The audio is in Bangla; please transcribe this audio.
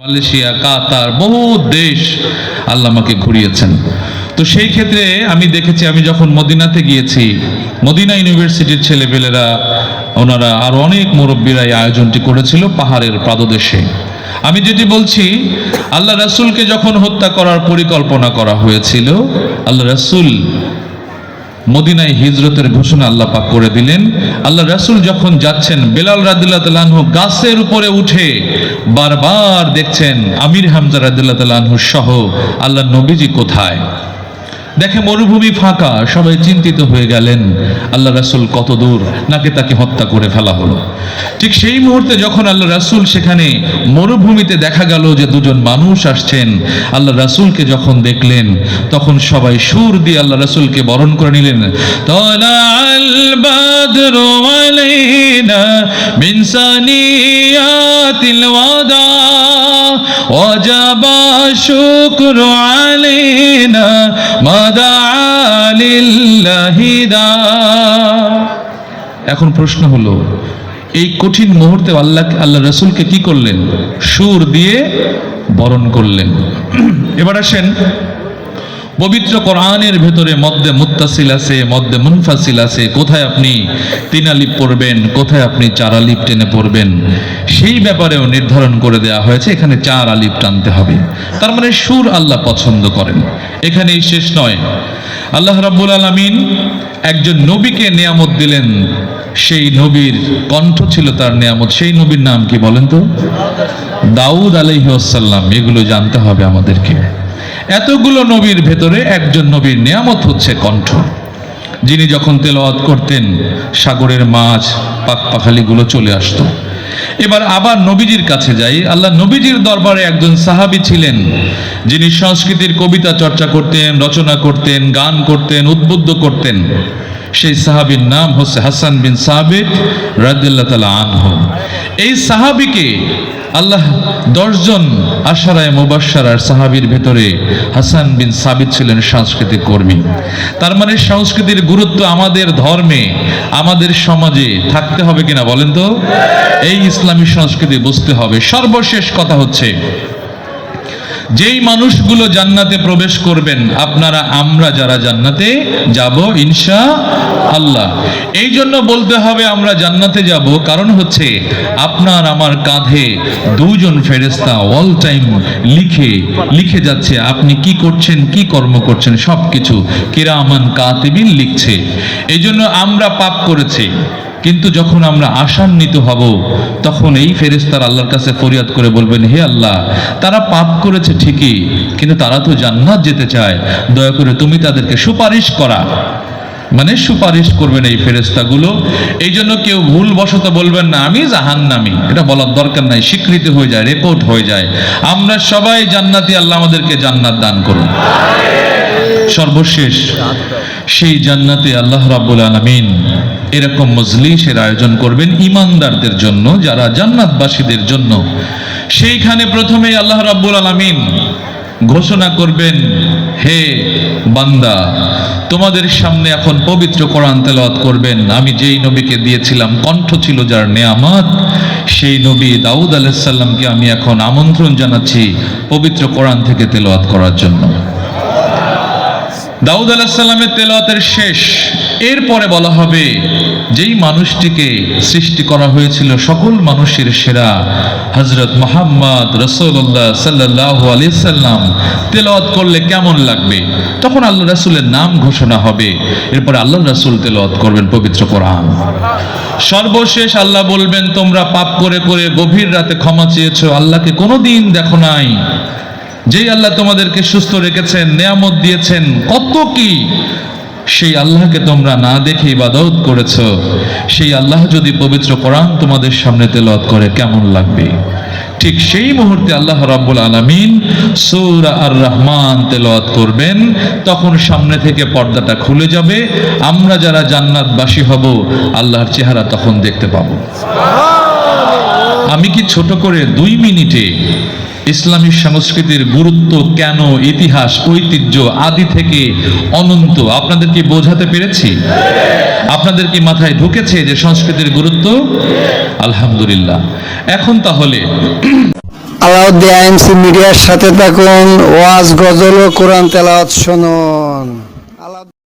মালয়েশিয়া, কাতার, বহু দেশ আল্লাহ আমাকে ঘুরিয়েছেন। তো সেই ক্ষেত্রে আমি দেখেছি, আমি যখন মদিনাতে গিয়েছি, মদিনা ইউনিভার্সিটির ছেলেপেলেরা, ওনারা আর অনেক মুরব্বীরা এই আয়োজনটি করেছিল পাহাড়ের পাদদেশে। আমি যেটি বলছি, আল্লাহ রাসূলকে যখন হত্যা করার পরিকল্পনা করা হয়েছিল, আল্লাহ রাসূল মদিনায় হিজরতের ঘোষণা আল্লাহ পাক করে দিলেন। আল্লাহ রাসূল যখন যাচ্ছেন, বেলাল রাদিয়াল্লাহু তাআলা আনহু গাছের উপরে উঠে বারবার দেখছেন আমির হামজা রাদিয়াল্লাহু তাআলা আনহু সহ আল্লাহ নবীজি কোথায়। দেখে মরুভূমি ফাঁকা, সবাই চিন্তিত হয়ে গেলেন আল্লাহ রাসূল কত দূর, নাকি তাকে হত্যা করে ফেলা হলো। ঠিক সেই মুহূর্তে যখন আল্লাহ রাসূল সেখানে মরুভূমিতে দেখা গেল যে দুজন মানুষ আসছেন, আল্লাহ রাসূলকে যখন দেখলেন তখন সবাই সুর দিয়ে আল্লাহ রাসূলকে বরণ করে নিলেন। তালাআল বাদরু আলাইনা মিন সানিয়াতিল ওয়াদা ওয়াজাবা শুকরু আলাইনা এখন প্রশ্ন হলো, এই কঠিন মুহূর্তে আল্লাহ রাসূলকে কি করলেন? সুর দিয়ে বরণ করলেন। এবার আসেন, পবিত্র কোরআনের ভেতরে মধ্যে মুত্তাসিল আছে, মধ্যে মুনফাসিল আছে। কোথায় আপনি 3 আলিফ পড়বেন, কোথায় আপনি 4 আলিফ টেনে পড়বেন, সেই ব্যাপারেও নির্ধারণ করে দেওয়া হয়েছে। এখানে 4 আলিফ টানতে হবে। তার মানে সুর আল্লাহ পছন্দ করেন। এখানেই শেষ নয়, আল্লাহ রাব্বুল আলামিন একজন নবীকে নিয়ামত দিলেন। সেই নবীর কণ্ঠ ছিল তার নিয়ামত। সেই নবীর নাম কি বলেন তো? দাউদ আলাইহিস সালাম। এগুলো জানতে হবে আমাদেরকে। এতগুলো নবীর ভেতরে একজন নবীর নিয়ামত হচ্ছে কণ্ঠ, যিনি যখন তেলাওয়াত করতেন সাগরের মাছ, পাখপাখালিগুলো চলে আসতো। এবার আবার নবীজির কাছে যাই। আল্লাহ নবীজির দরবারে একজন সাহাবী ছিলেন, যিনি সংস্কৃতির কবিতা চর্চা করতেন, রচনা করতেন, গান করতেন, উদ্বুদ্ধ করতেন। সেই সাহাবীর নাম হচ্ছে হাসান বিন সাবিত রাদিয়াল্লাহু তাআলা আনহু। এই সাহাবীকে আল্লাহ 10 জন আশারায়ে মুবাশশারার সাহাবীর ভেতরে হাসান বিন সাবিত ছিলেন সাংস্কৃতিক কর্মী। তার মানে সংস্কৃতির গুরুত্ব আমাদের ধর্মে, আমাদের সমাজে থাকতে হবে কিনা বলেন তো? এই ইসলামী সংস্কৃতি বুঝতে হবে। সর্বশেষ কথা হচ্ছে, যেই মানুষগুলো জান্নাতে প্রবেশ করবেন, আপনারা আমরা যারা জান্নাতে যাব ইনশাআল্লাহ। এই জন্য বলতে হবে আমরা জান্নাতে যাব, কারণ হচ্ছে আপনার আমার কাঁধে 2 জন ফেরেশতা অল টাইম লিখে যাচ্ছে আপনি কি করছেন, কি কর্ম করছেন, সবকিছু কিরামান কাতিবিন লিখছে। এই জন্য আমরা পাপ করেছি, কিন্তু যখন আমরা আশান্বিত হব, তখন এই ফেরেশতারা আল্লাহর কাছে ফরিয়াদ করে বলবেন, হে আল্লাহ, তারা পাপ করেছে ঠিকই, কিন্তু তারা তো জান্নাত যেতে চায়, দয়া করে তুমি তাদেরকে সুপারিশ করা। মানে সুপারিশ করবেন এই ফেরেশতাগুলো। এই জন্য কেউ ভুলবশত বলবেন না আমি জাহান্নামী, এটা বলার দরকার নাই। স্বীকৃতি হয়ে যায়, রেকর্ড হয়ে যায়। আমরা সবাই জান্নাতি, আল্লাহ আমাদেরকে জান্নাত দান করুন। সর্বশেষ সেই জান্নাতে আল্লাহ রাব্বুল আলামিন এরকম মজলিসের আয়োজন করবেন ঈমানদারদের জন্য, যারা জান্নাতবাসীদের জন্য। সেইখানে প্রথমেই আল্লাহ রাব্বুল আলামিন ঘোষণা করবেন, হে বান্দা, তোমাদের সামনে এখন পবিত্র কোরআন তেলাওয়াত করবেন। আমি যেই নবীকে দিয়েছিলাম কণ্ঠ ছিল যার নেয়ামত, সেই নবী দাউদ আলাইহিস সালামকে আমি এখন আমন্ত্রণ জানাচ্ছি পবিত্র কোরআন থেকে তেলাওয়াত করার জন্য। দাউদ আলাইহিস সালামের তেলাওয়াতের শেষ, এরপরে বলা হবে যেই মানুষটিকে সৃষ্টি করা হয়েছিল সকল মানুষের সেরা, হযরত মুহাম্মদ রাসূলুল্লাহ সাল্লাল্লাহু আলাইহি সাল্লাম তেলাওয়াত করলে কেমন লাগবে। তখন আল্লাহ রাসূলের নাম ঘোষণা হবে। এরপরে আল্লাহ রাসূল তেলাওয়াত করবেন পবিত্র কোরআন। সর্বশেষ আল্লাহ বলবেন, তোমরা পাপ করে করে গভীর রাতে ক্ষমা চেয়েছো, আল্লাহকে কোনোদিন দেখো নাই। যেই আল্লাহ তোমাদেরকে সুস্থ রেখেছেন, নেয়ামত দিয়েছেন, কত কি, সেই আল্লাহকে তোমরা না দেখে ইবাদত করেছো। সেই আল্লাহ যদি পবিত্র কোরআন তোমাদের সামনে তেলাওয়াত করে কেমন লাগবে। ঠিক সেই মুহূর্তে আল্লাহ রাব্বুল আলামিন সূরা আর-রহমান তেলাওয়াত করবেন। তখন সামনে থেকে পর্দাটা খুলে যাবে। আমরা যারা জান্নাতবাসী হব, আল্লাহর চেহারা তখন দেখতে পাবো। আমি কি ছোট করে 2 মিনিটে ইসলামী সংস্কৃতির গুরুত্ব কেন, ইতিহাস, ঐতিহ্য আদি থেকে অনন্ত আপনাদের কি বোঝাতে পেরেছি? আপনাদের কি মাথায় ঢুকেছে যে সংস্কৃতির গুরুত্ব? আলহামদুলিল্লাহ। এখন তাহলে আলাউদ্দিন আইএমসি মিডিয়ার সাথে থাকুন, ওয়াজ গজল ও কোরআন তেলাওয়াত শুনুন।